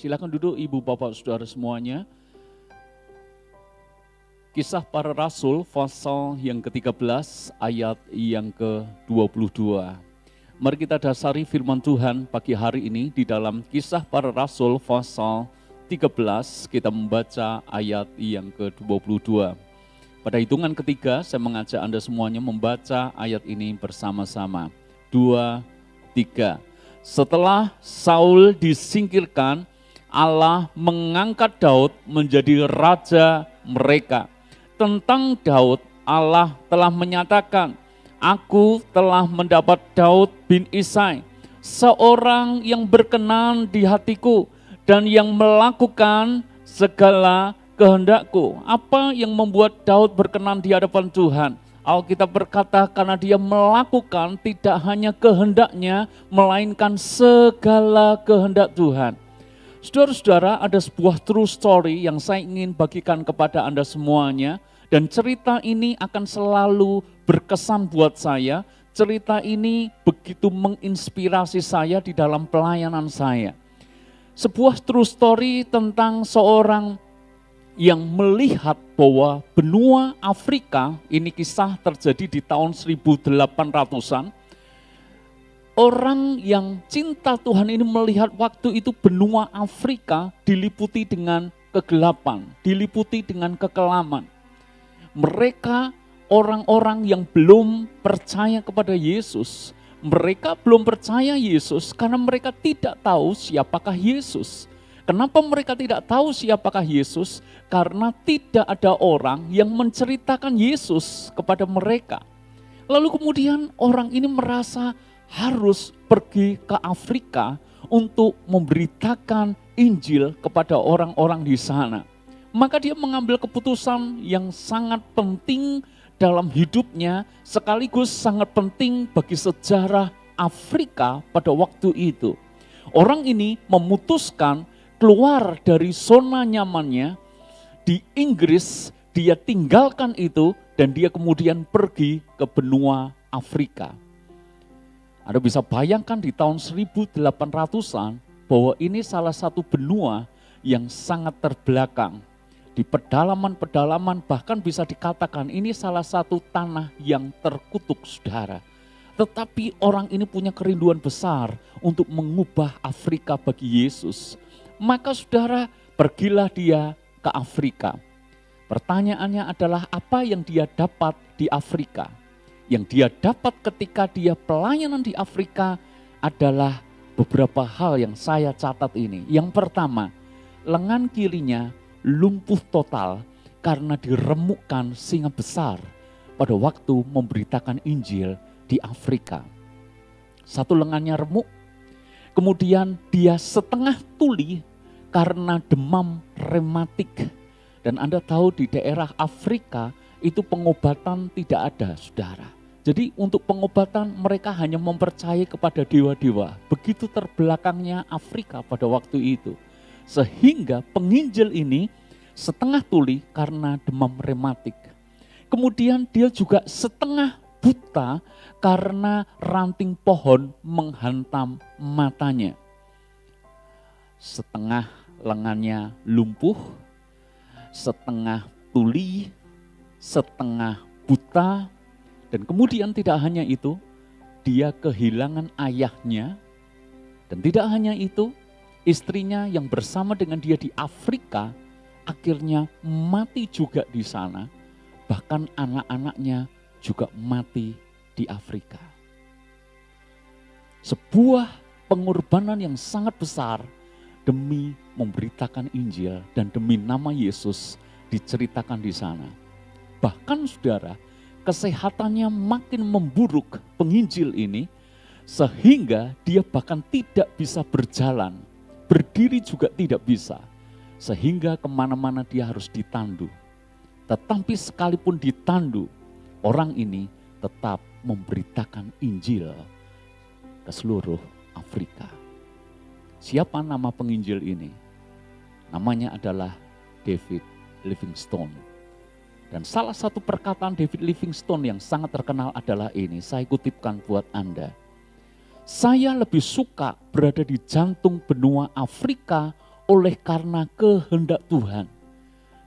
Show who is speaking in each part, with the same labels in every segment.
Speaker 1: Silakan duduk Ibu Bapak Saudara semuanya. Kisah Para Rasul pasal yang ke-13 ayat yang ke-22. Mari kita dasari firman Tuhan pagi hari ini di dalam Kisah Para Rasul pasal 13, kita membaca ayat yang ke-22. Pada hitungan ketiga saya mengajak Anda semuanya membaca ayat ini bersama-sama. 2, 3. Setelah Saul disingkirkan, Allah mengangkat Daud menjadi raja mereka. Tentang Daud, Allah telah menyatakan, aku telah mendapat Daud bin Isai, seorang yang berkenan di hatiku dan yang melakukan segala kehendakku. Apa yang membuat Daud berkenan di hadapan Tuhan? Alkitab berkata karena dia melakukan tidak hanya kehendaknya, melainkan segala kehendak Tuhan. Saudara-saudara, ada sebuah true story yang saya ingin bagikan kepada Anda semuanya. Dan cerita ini akan selalu berkesan buat saya. Cerita ini begitu menginspirasi saya di dalam pelayanan saya. Sebuah true story tentang seorang yang melihat bahwa benua Afrika, ini kisah terjadi di tahun 1800-an. Orang yang cinta Tuhan ini melihat waktu itu benua Afrika diliputi dengan kegelapan, diliputi dengan kekelaman. Mereka orang-orang yang belum percaya kepada Yesus. Mereka belum percaya Yesus karena mereka tidak tahu siapakah Yesus. Kenapa mereka tidak tahu siapakah Yesus? Karena tidak ada orang yang menceritakan Yesus kepada mereka. Lalu kemudian orang ini merasa harus pergi ke Afrika untuk memberitakan Injil kepada orang-orang di sana. Maka dia mengambil keputusan yang sangat penting dalam hidupnya, sekaligus sangat penting bagi sejarah Afrika pada waktu itu. Orang ini memutuskan keluar dari zona nyamannya di Inggris, dia tinggalkan itu dan dia kemudian pergi ke benua Afrika. Anda bisa bayangkan di tahun 1800-an bahwa ini salah satu benua yang sangat terbelakang. Di pedalaman-pedalaman bahkan bisa dikatakan ini salah satu tanah yang terkutuk, saudara. Tetapi orang ini punya kerinduan besar untuk mengubah Afrika bagi Yesus. Maka saudara, pergilah dia ke Afrika. Pertanyaannya adalah apa yang dia dapat di Afrika? Yang dia dapat ketika dia pelayanan di Afrika adalah beberapa hal yang saya catat ini. Yang pertama, lengan kirinya lumpuh total karena diremukkan singa besar pada waktu memberitakan Injil di Afrika. Satu lengannya remuk, kemudian dia setengah tuli karena demam rematik. Dan Anda tahu di daerah Afrika itu pengobatan tidak ada, saudara. Jadi untuk pengobatan mereka hanya mempercayai kepada dewa-dewa. Begitu terbelakangnya Afrika pada waktu itu. Sehingga penginjil ini setengah tuli karena demam rematik. Kemudian dia juga setengah buta karena ranting pohon menghantam matanya. Setengah lengannya lumpuh, setengah tuli, setengah buta, dan kemudian tidak hanya itu, dia kehilangan ayahnya, dan tidak hanya itu, istrinya yang bersama dengan dia di Afrika akhirnya mati juga di sana, bahkan anak-anaknya juga mati di Afrika. Sebuah pengorbanan yang sangat besar demi memberitakan Injil dan demi nama Yesus diceritakan di sana. Bahkan saudara, kesehatannya makin memburuk penginjil ini, sehingga dia bahkan tidak bisa berjalan, berdiri juga tidak bisa, sehingga kemana-mana dia harus ditandu. Tetapi sekalipun ditandu, orang ini tetap memberitakan Injil ke seluruh Afrika. Siapa nama penginjil ini? Namanya adalah David Livingstone. Dan salah satu perkataan David Livingstone yang sangat terkenal adalah ini, saya kutipkan buat Anda. Saya lebih suka berada di jantung benua Afrika oleh karena kehendak Tuhan.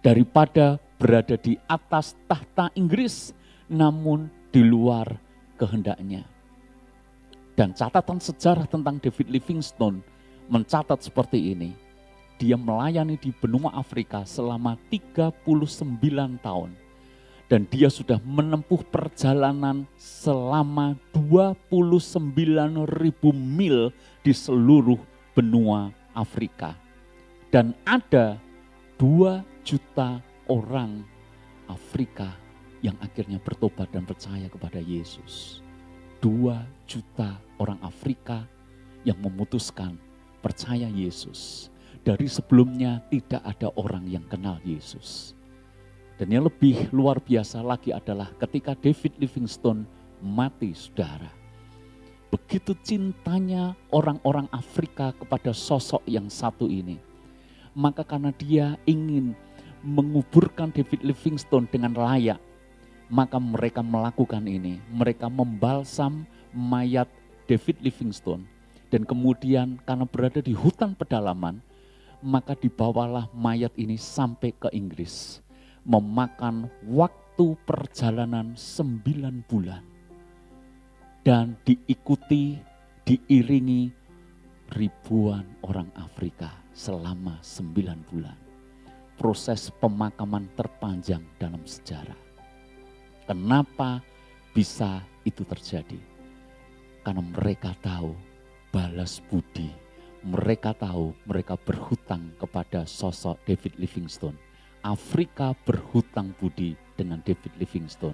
Speaker 1: Daripada berada di atas tahta Inggris, namun di luar kehendaknya. Dan catatan sejarah tentang David Livingstone mencatat seperti ini. Dia melayani di benua Afrika selama 39 tahun. Dan dia sudah menempuh perjalanan selama 29.000 mil di seluruh benua Afrika. Dan ada 2 juta orang Afrika yang akhirnya bertobat dan percaya kepada Yesus. 2 juta orang Afrika yang memutuskan percaya Yesus. Dari sebelumnya tidak ada orang yang kenal Yesus. Dan yang lebih luar biasa lagi adalah ketika David Livingstone mati, saudara. Begitu cintanya orang-orang Afrika kepada sosok yang satu ini. Maka karena dia ingin menguburkan David Livingstone dengan layak, maka mereka melakukan ini. Mereka membalsam mayat David Livingstone. Dan kemudian karena berada di hutan pedalaman, maka dibawalah mayat ini sampai ke Inggris. Memakan waktu perjalanan 9 bulan. Dan diiringi ribuan orang Afrika selama 9 bulan. Proses pemakaman terpanjang dalam sejarah. Kenapa bisa itu terjadi? Karena mereka tahu balas budi. Mereka tahu mereka berhutang kepada sosok David Livingstone. Afrika berhutang budi dengan David Livingstone.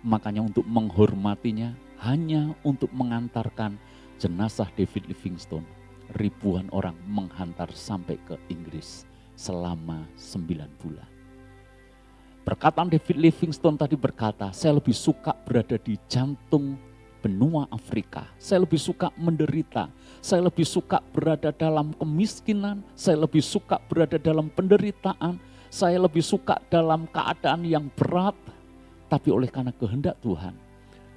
Speaker 1: Makanya untuk menghormatinya, hanya untuk mengantarkan jenazah David Livingstone, ribuan orang menghantar sampai ke Inggris selama 9 bulan. Perkataan David Livingstone tadi berkata, saya lebih suka berada di jantung benua Afrika. Saya lebih suka menderita. Saya lebih suka berada dalam kemiskinan. Saya lebih suka berada dalam penderitaan. Saya lebih suka dalam keadaan yang berat. Tapi oleh karena kehendak Tuhan,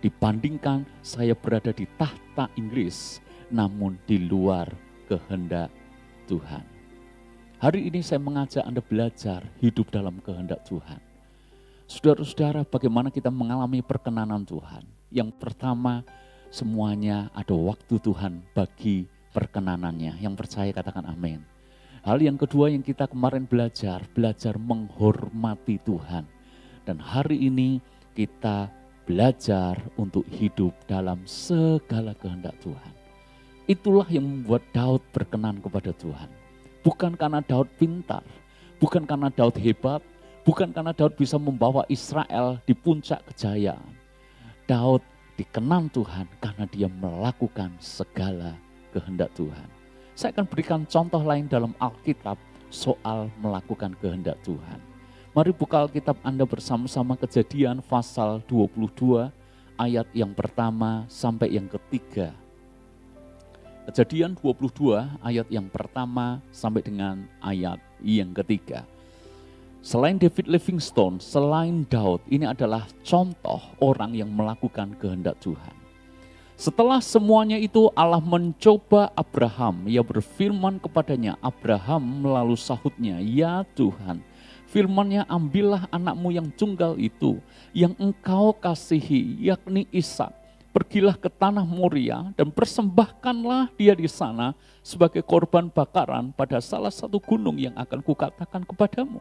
Speaker 1: dibandingkan saya berada di tahta Inggris, namun di luar kehendak Tuhan. Hari ini saya mengajak Anda belajar hidup dalam kehendak Tuhan. Saudara-saudara, bagaimana kita mengalami perkenanan Tuhan? Yang pertama, semuanya ada waktu Tuhan bagi perkenanannya. Yang percaya katakan amin. Hal yang kedua yang kita kemarin belajar menghormati Tuhan. Dan hari ini kita belajar untuk hidup dalam segala kehendak Tuhan. Itulah yang membuat Daud berkenan kepada Tuhan. Bukan karena Daud pintar, bukan karena Daud hebat, bukan karena Daud bisa membawa Israel di puncak kejayaan. Daud dikenan Tuhan karena dia melakukan segala kehendak Tuhan. Saya akan berikan contoh lain dalam Alkitab soal melakukan kehendak Tuhan. Mari buka Alkitab Anda bersama-sama Kejadian pasal 22 ayat yang pertama sampai yang ketiga. Kejadian 22 ayat yang pertama sampai dengan ayat yang ketiga. Selain David Livingstone, selain Daud, ini adalah contoh orang yang melakukan kehendak Tuhan. Setelah semuanya itu Allah mencoba Abraham. Ia berfirman kepadanya, Abraham, lalu sahutnya, ya Tuhan. Firman-Nya, ambillah anakmu yang tunggal itu, yang engkau kasihi, yakni Ishak. Pergilah ke tanah Moria dan persembahkanlah dia di sana sebagai korban bakaran pada salah satu gunung yang akan kukatakan kepadamu.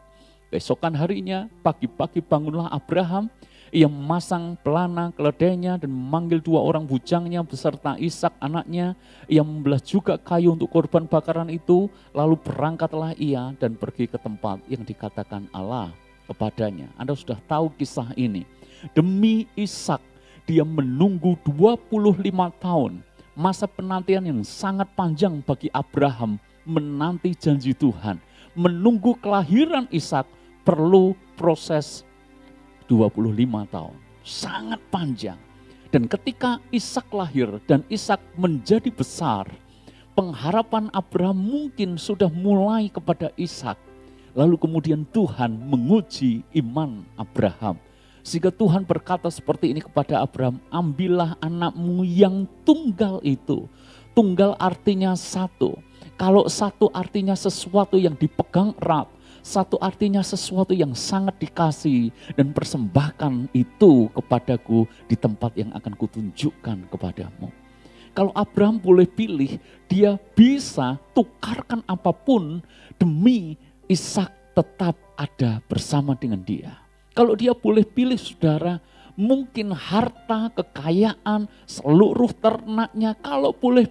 Speaker 1: Keesokan harinya, pagi-pagi bangunlah Abraham. Ia memasang pelana keledainya dan memanggil 2 orang bujangnya beserta Ishak anaknya. Ia membelah juga kayu untuk korban bakaran itu. Lalu berangkatlah ia dan pergi ke tempat yang dikatakan Allah kepadanya. Anda sudah tahu kisah ini. Demi Ishak dia menunggu 25 tahun. Masa penantian yang sangat panjang bagi Abraham menanti janji Tuhan. Menunggu kelahiran Ishak perlu proses 25 tahun, sangat panjang. Dan ketika Ishak lahir dan Ishak menjadi besar, pengharapan Abraham mungkin sudah mulai kepada Ishak. Lalu kemudian Tuhan menguji iman Abraham. Sehingga Tuhan berkata seperti ini kepada Abraham, ambillah anakmu yang tunggal itu. Tunggal artinya satu. Kalau satu artinya sesuatu yang dipegang erat, satu artinya sesuatu yang sangat dikasihi dan persembahkan itu kepadaku di tempat yang akan kutunjukkan kepadamu. Kalau Abraham boleh pilih, dia bisa tukarkan apapun demi Ishak tetap ada bersama dengan dia. Kalau dia boleh pilih saudara, mungkin harta, kekayaan, seluruh ternaknya, kalau boleh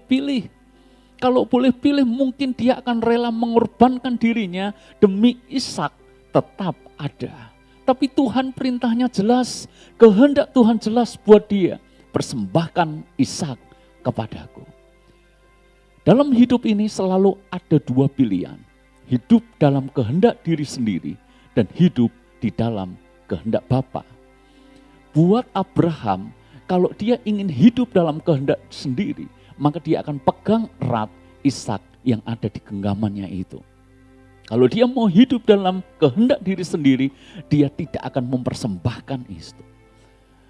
Speaker 1: pilih mungkin dia akan rela mengorbankan dirinya demi Ishak tetap ada. Tapi Tuhan perintahnya jelas, kehendak Tuhan jelas buat dia, persembahkan Ishak kepadaku. Dalam hidup ini selalu ada dua pilihan, hidup dalam kehendak diri sendiri dan hidup di dalam kehendak Bapa. Buat Abraham, kalau dia ingin hidup dalam kehendak sendiri, maka dia akan pegang erat Ishak yang ada di genggamannya itu. Kalau dia mau hidup dalam kehendak diri sendiri, dia tidak akan mempersembahkan itu.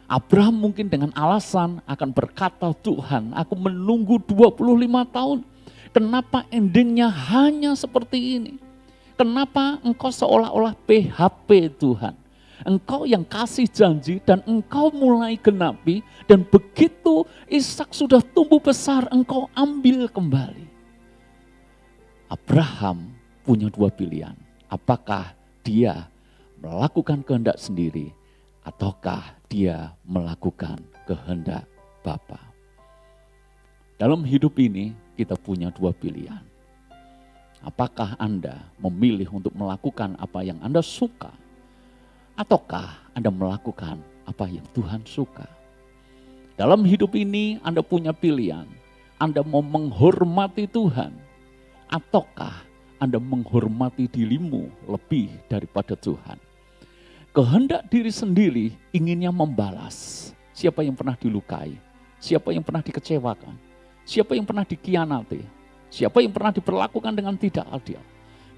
Speaker 1: Abraham mungkin dengan alasan akan berkata, Tuhan, aku menunggu 25 tahun. Kenapa endingnya hanya seperti ini? Kenapa engkau seolah-olah PHP Tuhan? Engkau yang kasih janji dan engkau mulai genapi, dan begitu Ishak sudah tumbuh besar, engkau ambil kembali. Abraham punya dua pilihan. Apakah dia melakukan kehendak sendiri ataukah dia melakukan kehendak Bapa? Dalam hidup ini kita punya dua pilihan. Apakah Anda memilih untuk melakukan apa yang Anda suka, ataukah Anda melakukan apa yang Tuhan suka? Dalam hidup ini Anda punya pilihan. Anda mau menghormati Tuhan, ataukah Anda menghormati dirimu lebih daripada Tuhan? Kehendak diri sendiri inginnya membalas. Siapa yang pernah dilukai? Siapa yang pernah dikecewakan? Siapa yang pernah dikhianati? Siapa yang pernah diperlakukan dengan tidak adil?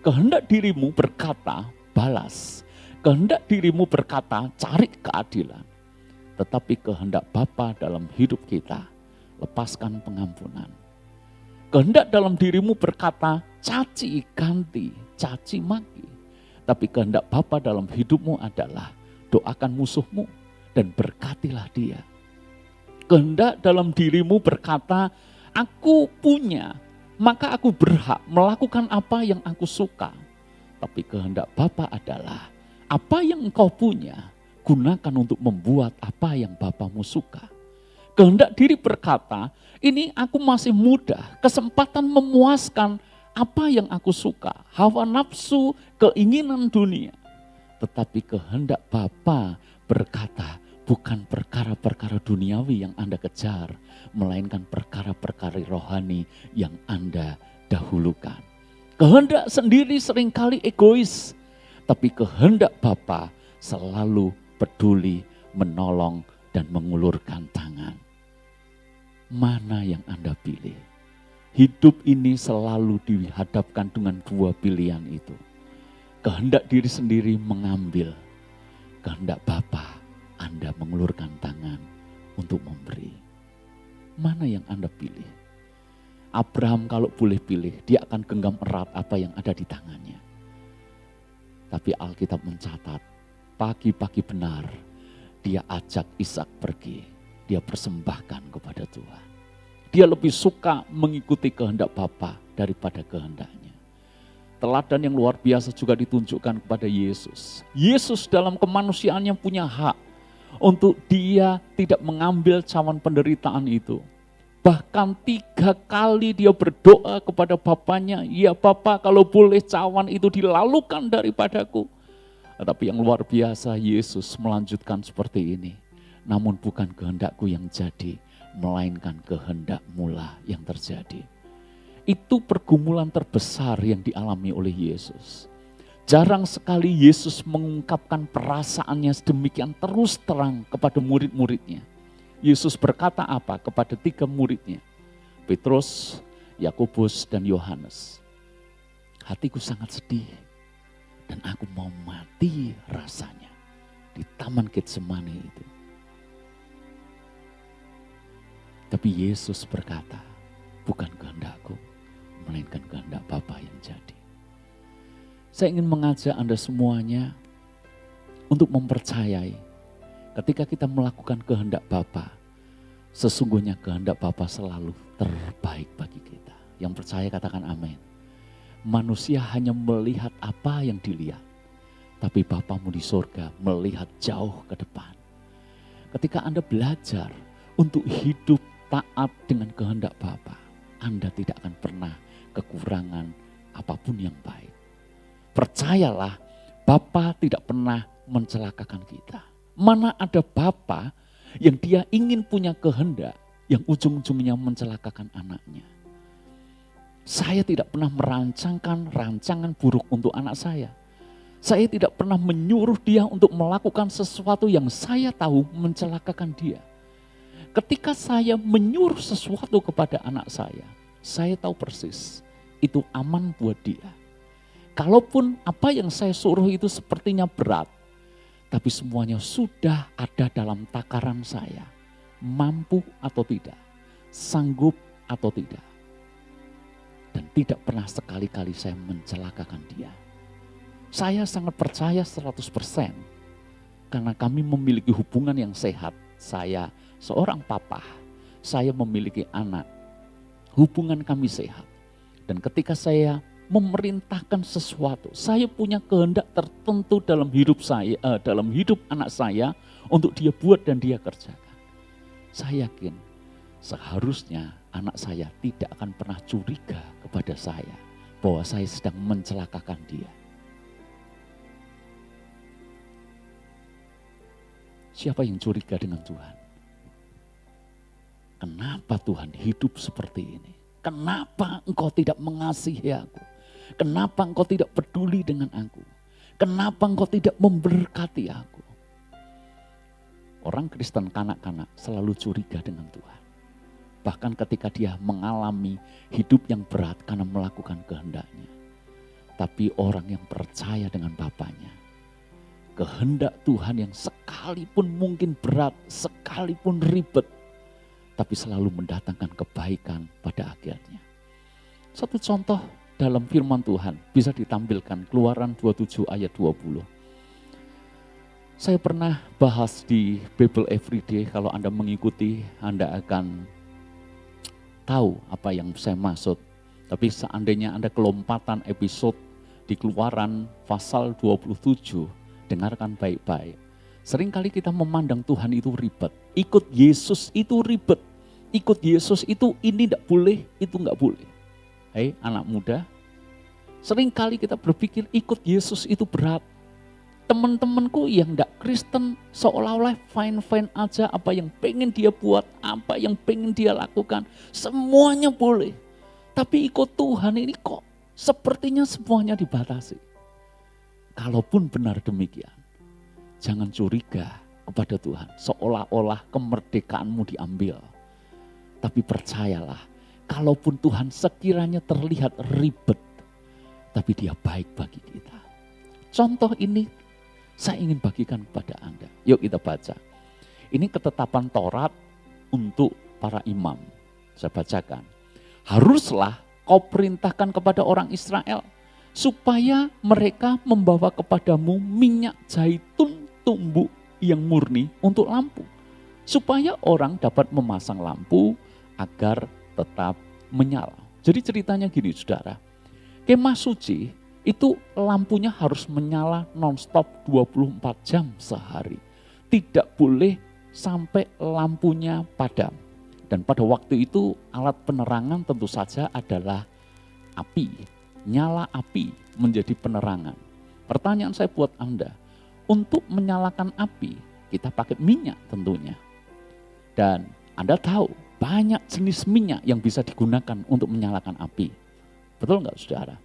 Speaker 1: Kehendak dirimu berkata, balas. Kehendak dirimu berkata, cari keadilan. Tetapi kehendak Bapa dalam hidup kita, lepaskan pengampunan. Kehendak dalam dirimu berkata, caci ganti, caci maki. Tapi kehendak Bapa dalam hidupmu adalah, doakan musuhmu dan berkatilah dia. Kehendak dalam dirimu berkata, aku punya, maka aku berhak melakukan apa yang aku suka. Tapi kehendak Bapa adalah, apa yang engkau punya, gunakan untuk membuat apa yang Bapamu suka. Kehendak diri berkata, ini aku masih muda, kesempatan memuaskan apa yang aku suka, hawa nafsu, keinginan dunia. Tetapi kehendak Bapa berkata, bukan perkara-perkara duniawi yang Anda kejar, melainkan perkara-perkara rohani yang Anda dahulukan. Kehendak sendiri seringkali egois, tapi kehendak Bapa selalu peduli, menolong, dan mengulurkan tangan. Mana yang Anda pilih? Hidup ini selalu dihadapkan dengan dua pilihan itu. Kehendak diri sendiri mengambil, kehendak Bapa Anda mengulurkan tangan untuk memberi. Mana yang Anda pilih? Abraham kalau boleh pilih, dia akan genggam erat apa yang ada di tangannya. Tapi Alkitab mencatat, pagi-pagi benar, dia ajak Ishak pergi, dia persembahkan kepada Tuhan. Dia lebih suka mengikuti kehendak Bapa daripada kehendaknya. Teladan yang luar biasa juga ditunjukkan kepada Yesus. Yesus dalam kemanusiaannya punya hak untuk dia tidak mengambil cawan penderitaan itu. Bahkan 3 kali dia berdoa kepada Bapanya, ya Bapa kalau boleh cawan itu dilalukan daripadaku. Tetapi yang luar biasa Yesus melanjutkan seperti ini. Namun bukan kehendakku yang jadi, melainkan kehendak-Mu lah yang terjadi. Itu pergumulan terbesar yang dialami oleh Yesus. Jarang sekali Yesus mengungkapkan perasaannya sedemikian terus terang kepada murid-muridnya. Yesus berkata apa kepada 3 muridnya? Petrus, Yakobus, dan Yohanes. Hatiku sangat sedih dan aku mau mati rasanya di Taman Getsemani itu. Tapi Yesus berkata, bukan kehendakku, melainkan kehendak Bapa yang jadi. Saya ingin mengajak Anda semuanya untuk mempercayai ketika kita melakukan kehendak Bapa, sesungguhnya kehendak Bapa selalu terbaik bagi kita. Yang percaya katakan amin. Manusia hanya melihat apa yang dilihat, tapi Bapamu di surga melihat jauh ke depan. Ketika Anda belajar untuk hidup taat dengan kehendak Bapa, Anda tidak akan pernah kekurangan apapun yang baik. Percayalah, Bapa tidak pernah mencelakakan kita. Mana ada Bapa yang dia ingin punya kehendak yang ujung-ujungnya mencelakakan anaknya. Saya tidak pernah merancangkan rancangan buruk untuk anak saya. Saya tidak pernah menyuruh dia untuk melakukan sesuatu yang saya tahu mencelakakan dia. Ketika saya menyuruh sesuatu kepada anak saya tahu persis itu aman buat dia. Kalaupun apa yang saya suruh itu sepertinya berat, tapi semuanya sudah ada dalam takaran saya. Mampu atau tidak, sanggup atau tidak. Dan tidak pernah sekali-kali saya mencelakakan dia. Saya sangat percaya 100% karena kami memiliki hubungan yang sehat. Saya seorang papa, saya memiliki anak. Hubungan kami sehat. Dan ketika saya memerintahkan sesuatu, saya punya kehendak tertentu dalam hidup saya, dalam hidup anak saya untuk dia buat dan dia kerjakan. Saya yakin seharusnya anak saya tidak akan pernah curiga kepada saya bahwa saya sedang mencelakakan dia. Siapa yang curiga dengan Tuhan? Kenapa Tuhan hidup seperti ini? Kenapa engkau tidak mengasihi aku? Kenapa engkau tidak peduli dengan aku? Kenapa engkau tidak memberkati aku? Orang Kristen kanak-kanak selalu curiga dengan Tuhan. Bahkan ketika dia mengalami hidup yang berat karena melakukan kehendaknya. Tapi orang yang percaya dengan Bapaknya, kehendak Tuhan yang sekalipun mungkin berat, sekalipun ribet, tapi selalu mendatangkan kebaikan pada akhirnya. Satu contoh dalam firman Tuhan bisa ditampilkan Keluaran 27 ayat 20. Saya pernah bahas di Bible Everyday, kalau Anda mengikuti Anda akan tahu apa yang saya maksud. Tapi seandainya Anda kelompatan episode di Keluaran pasal 27, dengarkan baik-baik. Seringkali kita memandang Tuhan itu ribet. Ikut Yesus itu ribet. Ikut Yesus itu ini tidak boleh, itu enggak boleh. Hei anak muda, seringkali kita berpikir ikut Yesus itu berat. Teman-temanku yang enggak Kristen seolah-olah fine-fine aja, apa yang pengen dia buat, apa yang pengen dia lakukan, semuanya boleh. Tapi ikut Tuhan ini kok sepertinya semuanya dibatasi. Kalaupun benar demikian, jangan curiga kepada Tuhan seolah-olah kemerdekaanmu diambil. Tapi percayalah, kalaupun Tuhan sekiranya terlihat ribet, tapi dia baik bagi kita. Contoh ini saya ingin bagikan kepada Anda. Yuk kita baca. Ini ketetapan Taurat untuk para imam. Saya bacakan. Haruslah kau perintahkan kepada orang Israel, supaya mereka membawa kepadamu minyak zaitun tumbuk yang murni untuk lampu. Supaya orang dapat memasang lampu agar tetap menyala. Jadi ceritanya gini saudara, kemah suci itu lampunya harus menyala non-stop 24 jam sehari. Tidak boleh sampai lampunya padam. Dan pada waktu itu alat penerangan tentu saja adalah api. Nyala api menjadi penerangan. Pertanyaan saya buat Anda, untuk menyalakan api kita pakai minyak tentunya. Dan Anda tahu banyak jenis minyak yang bisa digunakan untuk menyalakan api. Betul nggak saudara?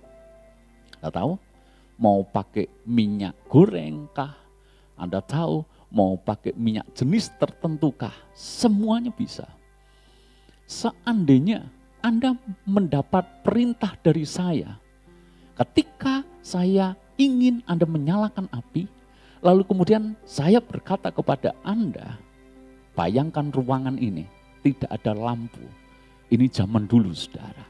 Speaker 1: Anda tahu mau pakai minyak goreng kah? Anda tahu mau pakai minyak jenis tertentu kah? Semuanya bisa. Seandainya Anda mendapat perintah dari saya, ketika saya ingin Anda menyalakan api, lalu kemudian saya berkata kepada Anda, bayangkan ruangan ini tidak ada lampu. Ini zaman dulu saudara.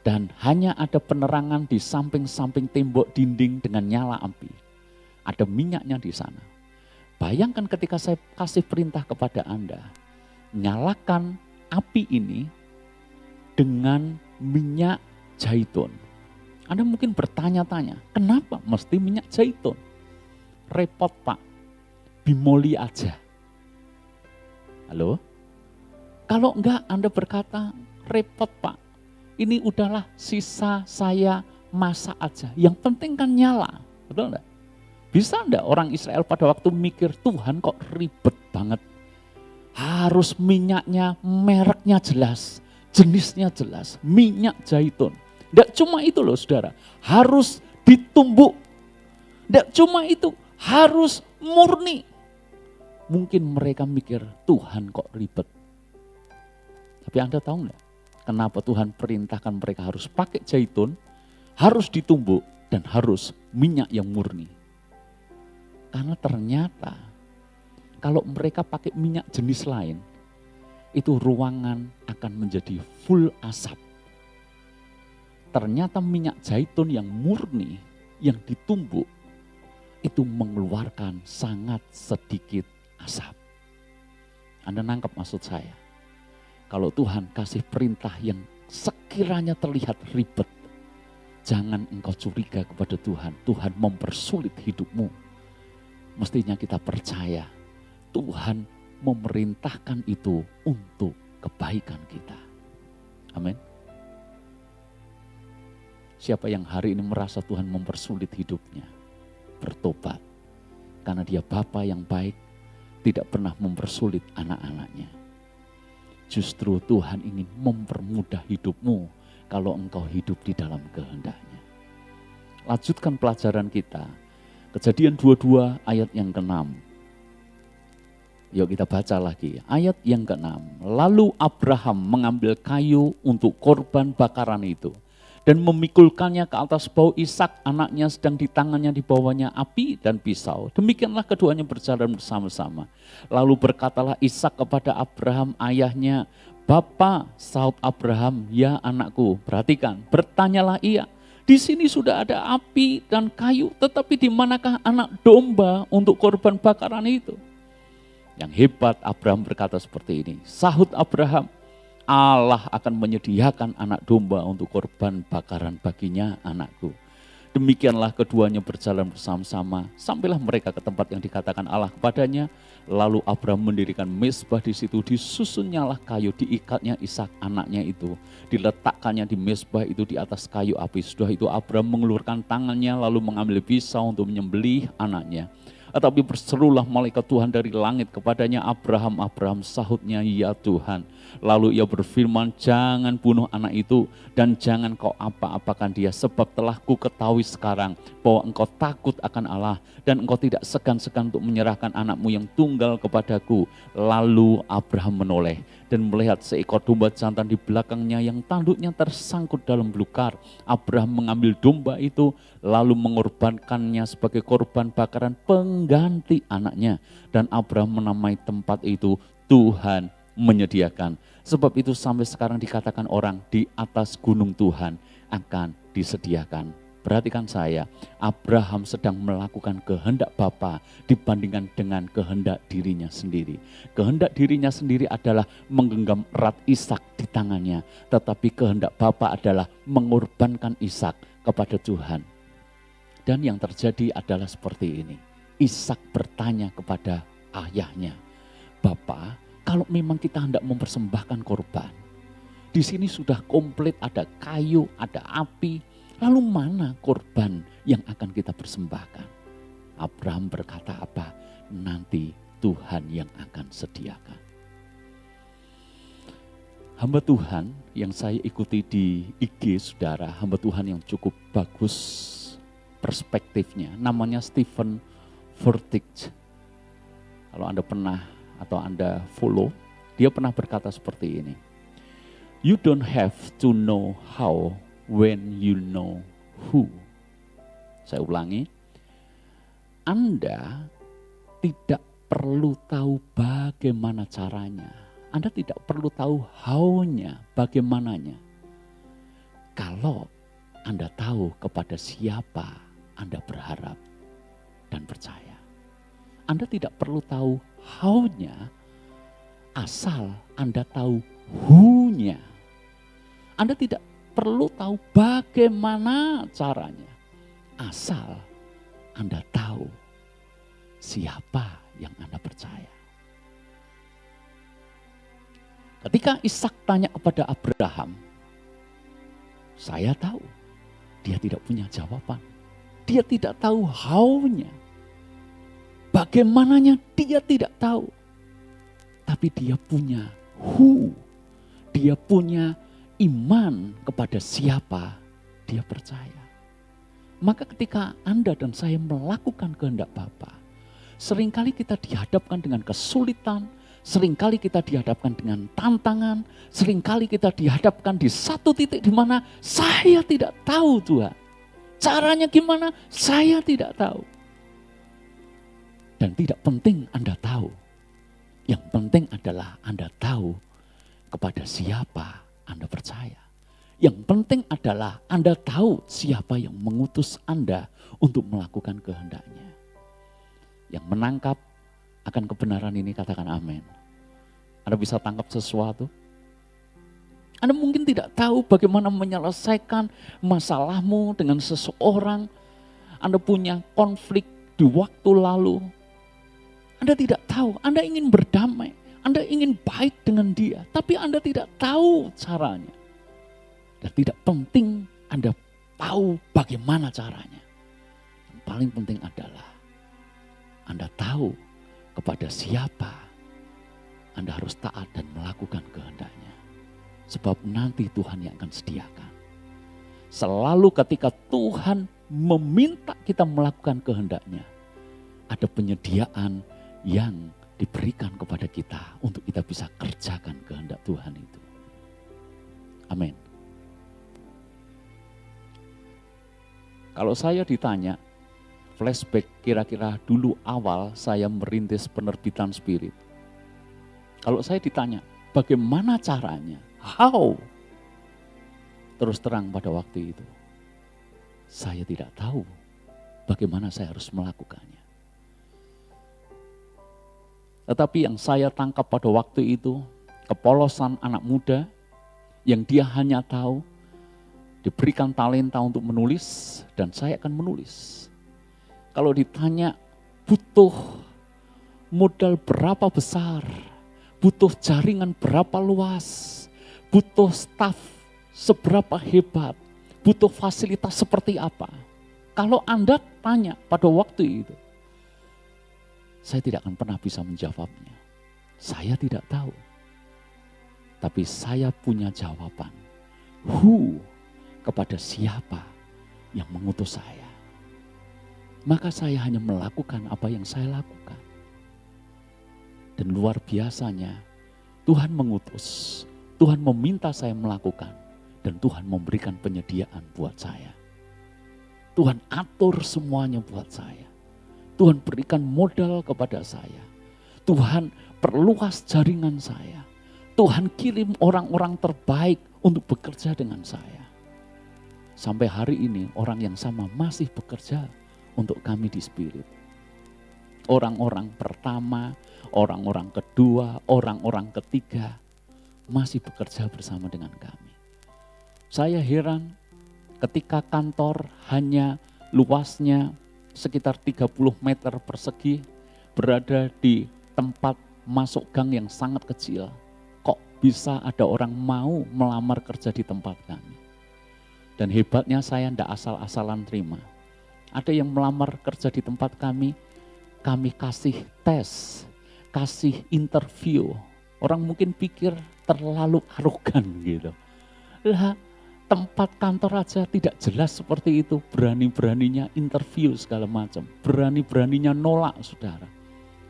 Speaker 1: Dan hanya ada penerangan di samping-samping tembok dinding dengan nyala api. Ada minyaknya di sana. Bayangkan ketika saya kasih perintah kepada Anda, nyalakan api ini dengan minyak zaitun. Anda mungkin bertanya-tanya, kenapa mesti minyak zaitun? Repot Pak, bimoli aja. Halo? Kalau enggak Anda berkata, repot Pak, ini udahlah sisa saya masak aja. Yang penting kan nyala, betul enggak? Bisa enggak orang Israel pada waktu mikir, Tuhan kok ribet banget. Harus minyaknya, mereknya jelas, jenisnya jelas, minyak zaitun. Enggak cuma itu loh saudara, harus ditumbuk. Enggak cuma itu, harus murni. Mungkin mereka mikir, Tuhan kok ribet. Tapi Anda tahu enggak, kenapa Tuhan perintahkan mereka harus pakai zaitun, harus ditumbuk, dan harus minyak yang murni. Karena ternyata kalau mereka pakai minyak jenis lain, itu ruangan akan menjadi full asap. Ternyata minyak zaitun yang murni, yang ditumbuk, itu mengeluarkan sangat sedikit asap. Anda nangkap maksud saya? Kalau Tuhan kasih perintah yang sekiranya terlihat ribet, jangan engkau curiga kepada Tuhan. Tuhan mempersulit hidupmu. Mestinya kita percaya Tuhan memerintahkan itu untuk kebaikan kita. Amin. Siapa yang hari ini merasa Tuhan mempersulit hidupnya, bertobat. Karena dia Bapa yang baik, tidak pernah mempersulit anak-anaknya. Justru Tuhan ingin mempermudah hidupmu kalau engkau hidup di dalam kehendak-Nya. Lanjutkan pelajaran kita. Kejadian 22 ayat yang ke-6. Yuk kita baca lagi. Ayat yang ke-6. Lalu Abraham mengambil kayu untuk korban bakaran itu dan memikulkannya ke atas bahu Ishak, anaknya, sedang di tangannya dibawanya api dan pisau. Demikianlah keduanya berjalan bersama-sama. Lalu berkatalah Ishak kepada Abraham ayahnya, Bapa, sahut Abraham, ya anakku. Perhatikan, bertanyalah ia, di sini sudah ada api dan kayu, tetapi di manakah anak domba untuk korban bakaran itu? Yang hebat, Abraham berkata seperti ini, sahut Abraham, Allah akan menyediakan anak domba untuk korban bakaran baginya, anakku. Demikianlah keduanya berjalan bersama-sama, sampailah mereka ke tempat yang dikatakan Allah kepadanya. Lalu Abraham mendirikan mezbah di situ, disusunnyalah kayu, diikatnya Ishak anaknya itu, diletakkannya di mezbah itu di atas kayu api. Sudah itu Abraham mengeluarkan tangannya lalu mengambil pisau untuk menyembelih anaknya. Tetapi berserulah malaikat Tuhan dari langit kepadanya, Abraham, Abraham, sahutnya, ya Tuhan. Lalu ia berfirman, jangan bunuh anak itu dan jangan kau apa-apakan dia, sebab telah ku ketahui sekarang bahwa engkau takut akan Allah dan engkau tidak segan-segan untuk menyerahkan anakmu yang tunggal kepadaku. Lalu Abraham menoleh dan melihat seekor domba jantan di belakangnya yang tanduknya tersangkut dalam belukar. Abraham mengambil domba itu lalu mengorbankannya sebagai korban bakaran pengganti anaknya. Dan Abraham menamai tempat itu Tuhan menyediakan. Sebab itu sampai sekarang dikatakan orang, di atas gunung Tuhan akan disediakan. Perhatikan saya, Abraham sedang melakukan kehendak Bapa dibandingkan dengan kehendak dirinya sendiri. Kehendak dirinya sendiri adalah menggenggam erat Ishak di tangannya. Tetapi kehendak Bapa adalah mengorbankan Ishak kepada Tuhan. Dan yang terjadi adalah seperti ini. Ishak bertanya kepada ayahnya, Bapa, kalau memang kita hendak mempersembahkan korban, di sini sudah komplit, ada kayu, ada api, lalu mana korban yang akan kita persembahkan? Abraham berkata apa? Nanti Tuhan yang akan sediakan. Hamba Tuhan yang saya ikuti di IG, saudara, hamba Tuhan yang cukup bagus perspektifnya, namanya Stephen Furtick. Kalau Anda pernah atau Anda follow, dia pernah berkata seperti ini. You don't have to know how when you know who. Saya ulangi. Anda tidak perlu tahu bagaimana caranya. Anda tidak perlu tahu how-nya, bagaimananya. Kalau Anda tahu kepada siapa Anda berharap dan percaya. Anda tidak perlu tahu how-nya, asal Anda tahu who-nya. Anda tidak perlu tahu bagaimana caranya, asal Anda tahu siapa yang Anda percaya. Ketika Ishak tanya kepada Abraham, saya tahu dia tidak punya jawaban. Dia tidak tahu how-nya. Bagaimananya dia tidak tahu. Tapi dia punya who. Dia punya iman kepada siapa dia percaya. Maka ketika Anda dan saya melakukan kehendak Bapa, seringkali kita dihadapkan dengan kesulitan, seringkali kita dihadapkan dengan tantangan, seringkali kita dihadapkan di satu titik di mana saya tidak tahu Tuhan. Caranya gimana? Saya tidak tahu. Dan tidak penting Anda tahu. Yang penting adalah Anda tahu kepada siapa Anda percaya. Yang penting adalah Anda tahu siapa yang mengutus Anda untuk melakukan kehendaknya. Yang menangkap akan kebenaran ini katakan amin. Anda bisa tangkap sesuatu. Anda mungkin tidak tahu bagaimana menyelesaikan masalahmu dengan seseorang. Anda punya konflik di waktu lalu. Anda tidak tahu, Anda ingin berdamai, Anda ingin baik dengan dia, tapi Anda tidak tahu caranya. Dan tidak penting Anda tahu bagaimana caranya. Yang paling penting adalah Anda tahu kepada siapa Anda harus taat dan melakukan kehendaknya. Sebab nanti Tuhan yang akan sediakan. Selalu ketika Tuhan meminta kita melakukan kehendaknya, ada penyediaan yang diberikan kepada kita untuk kita bisa kerjakan kehendak Tuhan itu. Amin. Kalau saya ditanya, flashback kira-kira dulu awal saya merintis penerbitan Spirit. Kalau saya ditanya, bagaimana caranya? How? Terus terang pada waktu itu, saya tidak tahu bagaimana saya harus melakukannya. Tetapi yang saya tangkap pada waktu itu, kepolosan anak muda yang dia hanya tahu diberikan talenta untuk menulis dan saya akan menulis. Kalau ditanya butuh modal berapa besar, butuh jaringan berapa luas, butuh staf seberapa hebat, butuh fasilitas seperti apa. Kalau Anda tanya pada waktu itu, saya tidak akan pernah bisa menjawabnya. Saya tidak tahu. Tapi saya punya jawaban. Who? Kepada siapa yang mengutus saya. Maka saya hanya melakukan apa yang saya lakukan. Dan luar biasanya Tuhan mengutus. Tuhan meminta saya melakukan. Dan Tuhan memberikan penyediaan buat saya. Tuhan atur semuanya buat saya. Tuhan berikan modal kepada saya. Tuhan perluas jaringan saya. Tuhan kirim orang-orang terbaik untuk bekerja dengan saya. Sampai hari ini orang yang sama masih bekerja untuk kami di Spirit. Orang-orang pertama, orang-orang kedua, orang-orang ketiga masih bekerja bersama dengan kami. Saya heran ketika kantor hanya luasnya sekitar 30 meter persegi, berada di tempat masuk gang yang sangat kecil. Kok bisa ada orang mau melamar kerja di tempat kami? Dan hebatnya saya tidak asal-asalan terima. Ada yang melamar kerja di tempat kami kasih tes, kasih interview. Orang mungkin pikir terlalu arogan gitu. Lah, tempat kantor aja tidak jelas seperti itu, berani-beraninya interview segala macam, berani-beraninya nolak saudara.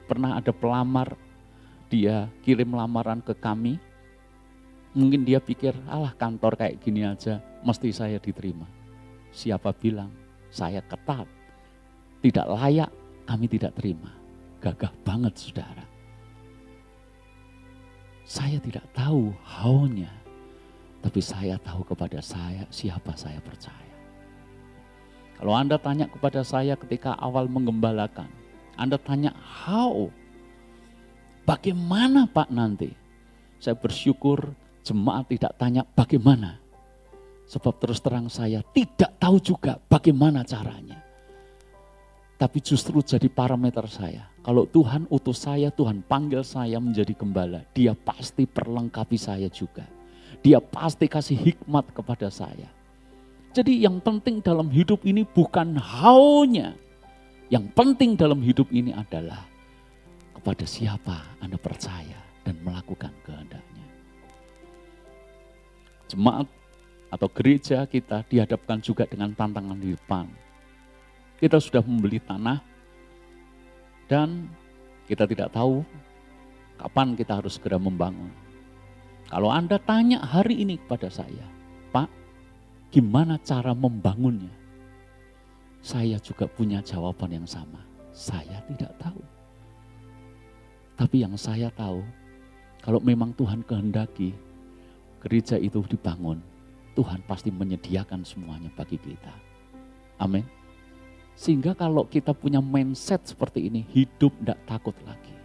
Speaker 1: Pernah ada pelamar, dia kirim lamaran ke kami, mungkin dia pikir, alah kantor kayak gini aja, mesti saya diterima. Siapa bilang, saya ketat, tidak layak, kami tidak terima. Gagah banget saudara. Saya tidak tahu how-nya. Tapi saya tahu kepada saya siapa saya percaya. Kalau Anda tanya kepada saya ketika awal menggembalakan, Anda tanya how? Bagaimana Pak nanti? Saya bersyukur jemaat tidak tanya bagaimana. Sebab terus terang saya tidak tahu juga bagaimana caranya. Tapi justru jadi parameter saya. Kalau Tuhan utus saya, Tuhan panggil saya menjadi gembala, Dia pasti perlengkapi saya juga. Dia pasti kasih hikmat kepada saya. Jadi yang penting dalam hidup ini bukan how-nya. Yang penting dalam hidup ini adalah kepada siapa Anda percaya dan melakukan kehendaknya. Jemaat atau gereja kita dihadapkan juga dengan tantangan di depan. Kita sudah membeli tanah dan kita tidak tahu kapan kita harus segera membangun. Kalau Anda tanya hari ini kepada saya, Pak, gimana cara membangunnya? Saya juga punya jawaban yang sama. Saya tidak tahu. Tapi yang saya tahu, kalau memang Tuhan kehendaki gereja itu dibangun, Tuhan pasti menyediakan semuanya bagi kita. Amin. Sehingga kalau kita punya mindset seperti ini, hidup tidak takut lagi.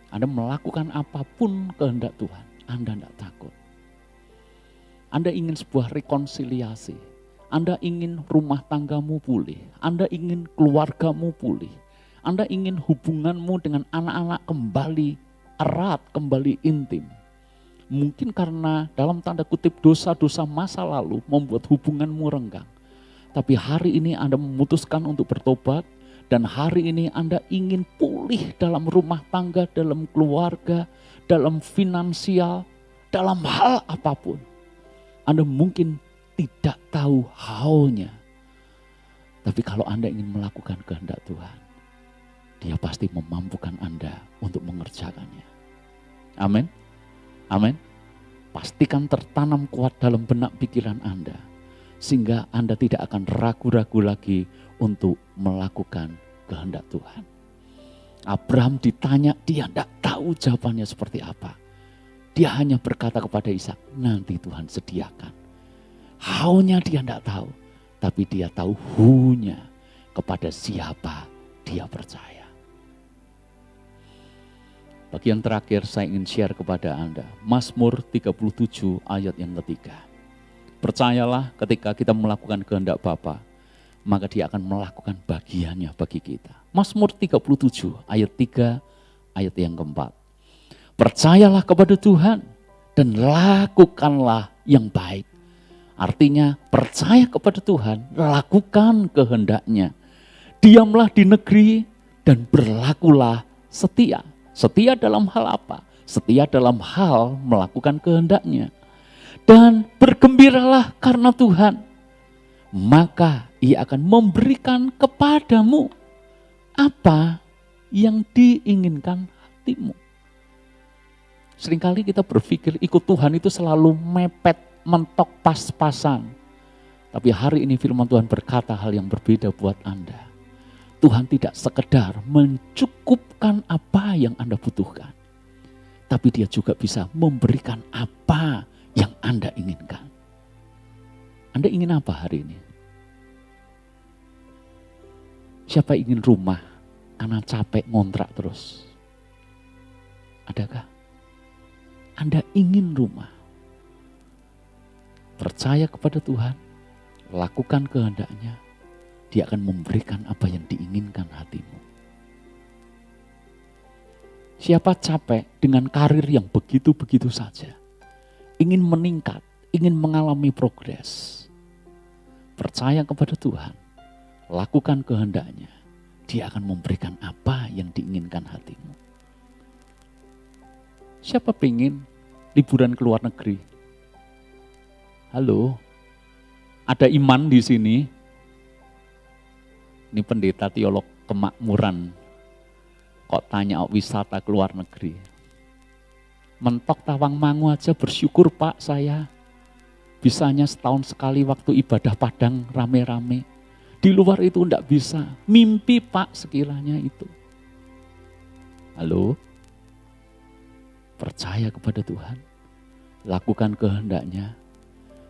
Speaker 1: Anda melakukan apapun kehendak Tuhan, Anda tidak takut. Anda ingin sebuah rekonsiliasi, Anda ingin rumah tanggamu pulih, Anda ingin keluargamu pulih, Anda ingin hubunganmu dengan anak-anak kembali erat, kembali intim. Mungkin karena dalam tanda kutip dosa-dosa masa lalu membuat hubunganmu renggang. Tapi hari ini Anda memutuskan untuk bertobat, dan hari ini Anda ingin pulih dalam rumah tangga, dalam keluarga, dalam finansial, dalam hal apapun. Anda mungkin tidak tahu how-nya. Tapi kalau Anda ingin melakukan kehendak Tuhan, Dia pasti memampukan Anda untuk mengerjakannya. Amin. Amin. Pastikan tertanam kuat dalam benak pikiran Anda. Sehingga Anda tidak akan ragu-ragu lagi untuk melakukan kehendak Tuhan. Abraham ditanya, dia tidak tahu jawabannya seperti apa. Dia hanya berkata kepada Ishak, nanti Tuhan sediakan. How-nya dia tidak tahu. Tapi dia tahu who-nya, kepada siapa dia percaya. Bagian terakhir saya ingin share kepada Anda. Mazmur 37 ayat yang ketiga. Percayalah ketika kita melakukan kehendak Bapa, maka Dia akan melakukan bagiannya bagi kita. Mazmur 37 ayat 3, ayat yang keempat. Percayalah kepada Tuhan dan lakukanlah yang baik. Artinya percaya kepada Tuhan, lakukan kehendaknya. Diamlah di negeri dan berlakulah setia. Setia dalam hal apa? Setia dalam hal melakukan kehendaknya. Dan bergembiralah karena Tuhan, maka Ia akan memberikan kepadamu apa yang diinginkan hatimu. Seringkali kita berpikir ikut Tuhan itu selalu mepet, mentok pas-pasan. Tapi hari ini firman Tuhan berkata hal yang berbeda buat Anda. Tuhan tidak sekedar mencukupkan apa yang Anda butuhkan, tapi Dia juga bisa memberikan apa yang Anda inginkan. Anda ingin apa hari ini? Siapa ingin rumah karena capek ngontrak terus? Adakah? Anda ingin rumah. Percaya kepada Tuhan, lakukan kehendaknya, Dia akan memberikan apa yang diinginkan hatimu. Siapa capek dengan karir yang begitu-begitu saja? Ingin meningkat, ingin mengalami progres. Percaya kepada Tuhan, lakukan kehendaknya, Dia akan memberikan apa yang diinginkan hatimu. Siapa pengen liburan ke luar negeri? Halo, ada iman di sini. Ini pendeta teolog kemakmuran. Kok tanya wisata ke luar negeri? Mentok Tawangmangu aja bersyukur Pak saya. Bisanya setahun sekali waktu ibadah Padang rame-rame. Di luar itu enggak bisa. Mimpi Pak sekiranya itu. Halo? Percaya kepada Tuhan. Lakukan kehendaknya.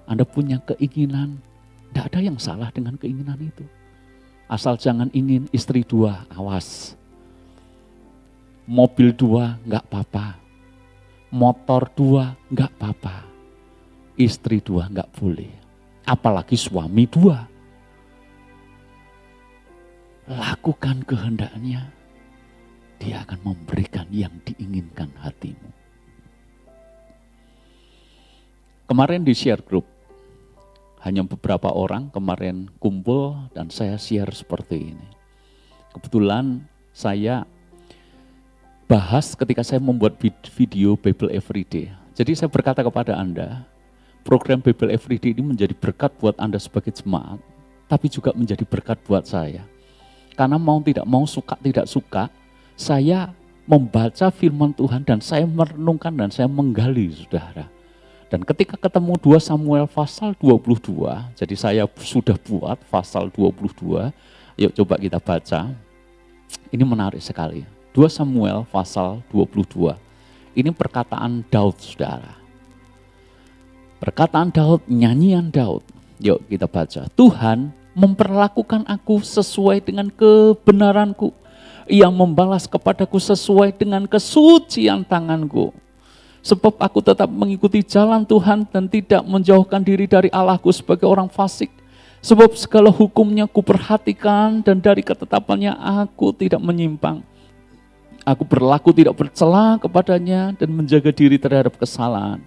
Speaker 1: Anda punya keinginan, tidak ada yang salah dengan keinginan itu. Asal jangan ingin istri 2, awas. Mobil 2, enggak apa-apa. Motor 2, enggak apa-apa. Istri 2, enggak boleh. Apalagi suami 2. Lakukan kehendaknya. Dia akan memberikan yang diinginkan hatimu. Kemarin di share group, hanya beberapa orang kemarin kumpul dan saya share seperti ini. Kebetulan saya bahas ketika saya membuat video Bible Everyday. Jadi saya berkata kepada Anda, program Bible Everyday ini menjadi berkat buat Anda sebagai jemaat, tapi juga menjadi berkat buat saya. Karena mau tidak mau, suka tidak suka, saya membaca firman Tuhan dan saya merenungkan dan saya menggali, saudara. Dan ketika ketemu 2 Samuel pasal 22, jadi saya sudah buat pasal 22, yuk coba kita baca. Ini menarik sekali. 2 Samuel pasal 22. Ini perkataan Daud, saudara. Perkataan Daud, nyanyian Daud. Yuk kita baca. Tuhan memperlakukan aku sesuai dengan kebenaranku. Ia membalas kepadaku sesuai dengan kesucian tanganku. Sebab aku tetap mengikuti jalan Tuhan dan tidak menjauhkan diri dari Allahku sebagai orang fasik. Sebab segala hukumnya kuperhatikan dan dari ketetapannya aku tidak menyimpang. Aku berlaku tidak bercela kepadanya dan menjaga diri terhadap kesalahan.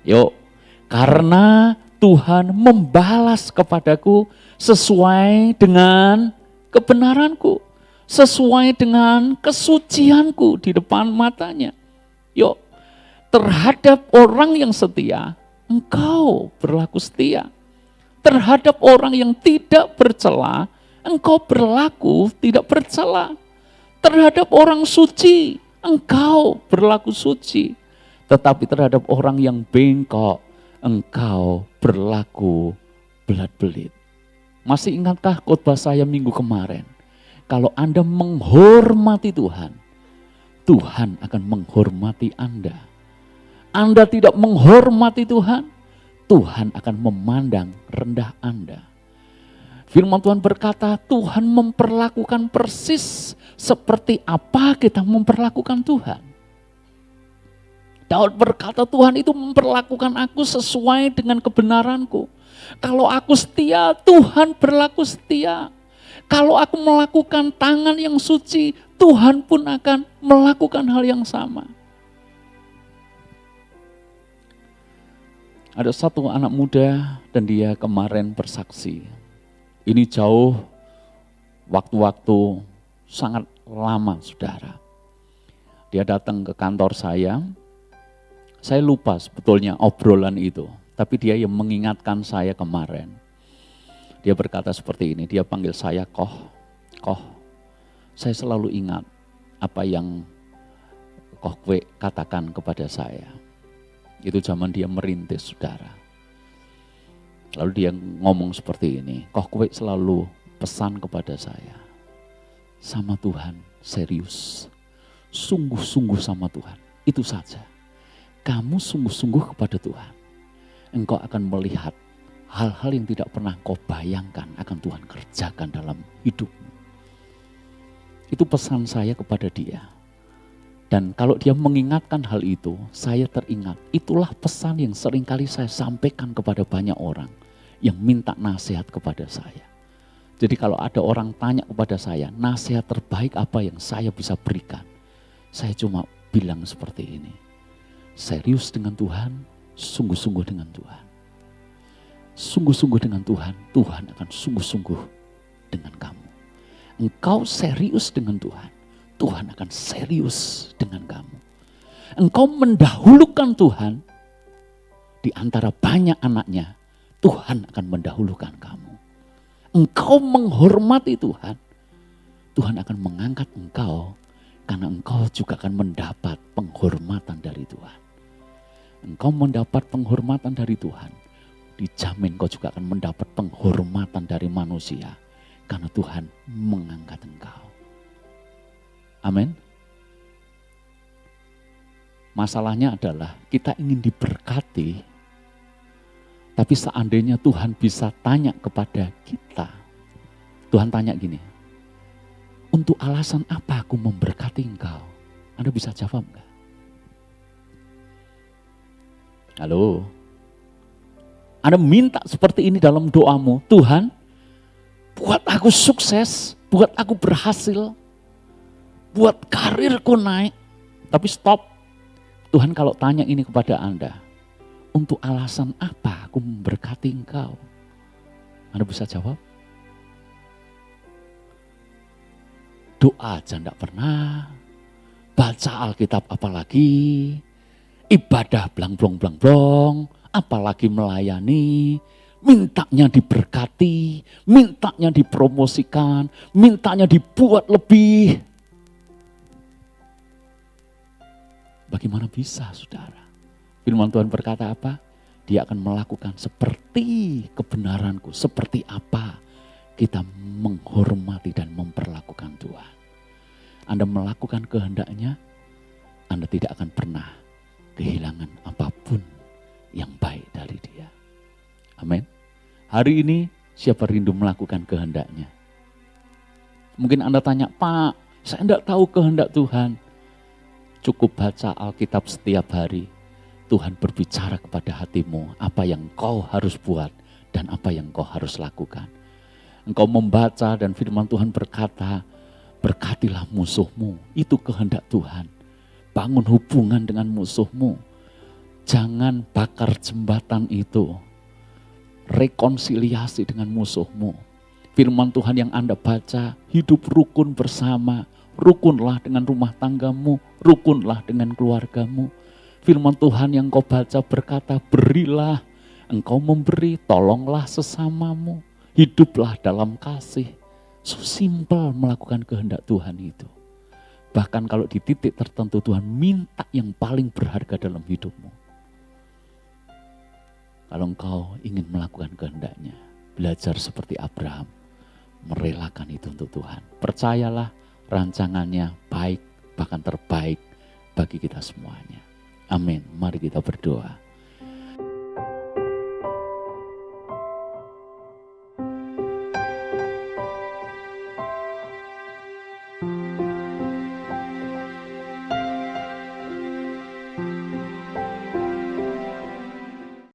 Speaker 1: Yuk, karena Tuhan membalas kepadaku sesuai dengan kebenaranku. Sesuai dengan kesucianku di depan matanya. Yuk. Terhadap orang yang setia, engkau berlaku setia. Terhadap orang yang tidak bercela, engkau berlaku tidak bercela. Terhadap orang suci, engkau berlaku suci. Tetapi terhadap orang yang bengkok, engkau berlaku belat-belit. Masih ingatkah khotbah saya minggu kemarin? Kalau Anda menghormati Tuhan, Tuhan akan menghormati Anda. Anda tidak menghormati Tuhan, Tuhan akan memandang rendah Anda. Firman Tuhan berkata, Tuhan memperlakukan persis seperti apa kita memperlakukan Tuhan. Daud berkata, Tuhan itu memperlakukan aku sesuai dengan kebenaranku. Kalau aku setia, Tuhan berlaku setia. Kalau aku melakukan tangan yang suci, Tuhan pun akan melakukan hal yang sama. Ada satu anak muda dan dia kemarin bersaksi. Ini jauh waktu-waktu sangat lama, saudara. Dia datang ke kantor saya lupa sebetulnya obrolan itu. Tapi dia yang mengingatkan saya kemarin. Dia berkata seperti ini, dia panggil saya Koh. Saya selalu ingat apa yang Koh Kwe katakan kepada saya. Itu zaman dia merintis, saudara. Lalu dia ngomong seperti ini, Koh Kwe selalu pesan kepada saya, sama Tuhan serius, sungguh-sungguh sama Tuhan, itu saja. Kamu sungguh-sungguh kepada Tuhan, engkau akan melihat hal-hal yang tidak pernah kau bayangkan akan Tuhan kerjakan dalam hidupmu. Itu pesan saya kepada dia. Dan kalau dia mengingatkan hal itu, saya teringat. Itulah pesan yang seringkali saya sampaikan kepada banyak orang yang minta nasihat kepada saya. Jadi kalau ada orang tanya kepada saya, nasihat terbaik apa yang saya bisa berikan? Saya cuma bilang seperti ini. Serius dengan Tuhan, sungguh-sungguh dengan Tuhan. Sungguh-sungguh dengan Tuhan, Tuhan akan sungguh-sungguh dengan kamu. Engkau serius dengan Tuhan, Tuhan akan serius dengan kamu. Engkau mendahulukan Tuhan di antara banyak anaknya, Tuhan akan mendahulukan kamu. Engkau menghormati Tuhan, Tuhan akan mengangkat engkau karena engkau juga akan mendapat penghormatan dari Tuhan. Engkau mendapat penghormatan dari Tuhan, dijamin kau juga akan mendapat penghormatan dari manusia karena Tuhan mengangkat engkau. Amin. Masalahnya adalah kita ingin diberkati, tapi seandainya Tuhan bisa tanya kepada kita, Tuhan tanya gini, untuk alasan apa aku memberkati engkau? Anda bisa jawab enggak? Halo? Anda minta seperti ini dalam doamu, Tuhan, buat aku sukses, buat aku berhasil, buat karirku naik. Tapi stop. Tuhan kalau tanya ini kepada Anda, untuk alasan apa aku memberkati engkau? Anda bisa jawab? Doa aja enggak pernah, baca Alkitab apalagi, ibadah blang-blong, apalagi melayani, mintanya diberkati, mintanya dipromosikan, mintanya dibuat lebih. Bagaimana bisa, saudara? Firman Tuhan berkata apa? Dia akan melakukan seperti kebenaranku, seperti apa kita menghormati dan memperlakukan Tuhan. Anda melakukan kehendaknya, Anda tidak akan pernah kehilangan apapun yang baik dari Dia. Amin. Hari ini siapa rindu melakukan kehendaknya? Mungkin Anda tanya, Pak, saya tidak tahu kehendak Tuhan. Cukup baca Alkitab setiap hari. Tuhan berbicara kepada hatimu apa yang kau harus buat dan apa yang kau harus lakukan. Engkau membaca dan firman Tuhan berkata, berkatilah musuhmu. Itu kehendak Tuhan. Bangun hubungan dengan musuhmu. Jangan bakar jembatan itu. Rekonsiliasi dengan musuhmu. Firman Tuhan yang Anda baca, hidup rukun bersama. Rukunlah dengan rumah tanggamu, rukunlah dengan keluargamu. Firman Tuhan yang kau baca berkata, berilah, engkau memberi, tolonglah sesamamu. Hiduplah dalam kasih. So simple melakukan kehendak Tuhan itu. Bahkan kalau di titik tertentu Tuhan minta yang paling berharga dalam hidupmu. Kalau engkau ingin melakukan kehendaknya, belajar seperti Abraham, merelakan itu untuk Tuhan. Percayalah, rancangannya baik, bahkan terbaik bagi kita semuanya. Amin. Mari kita berdoa.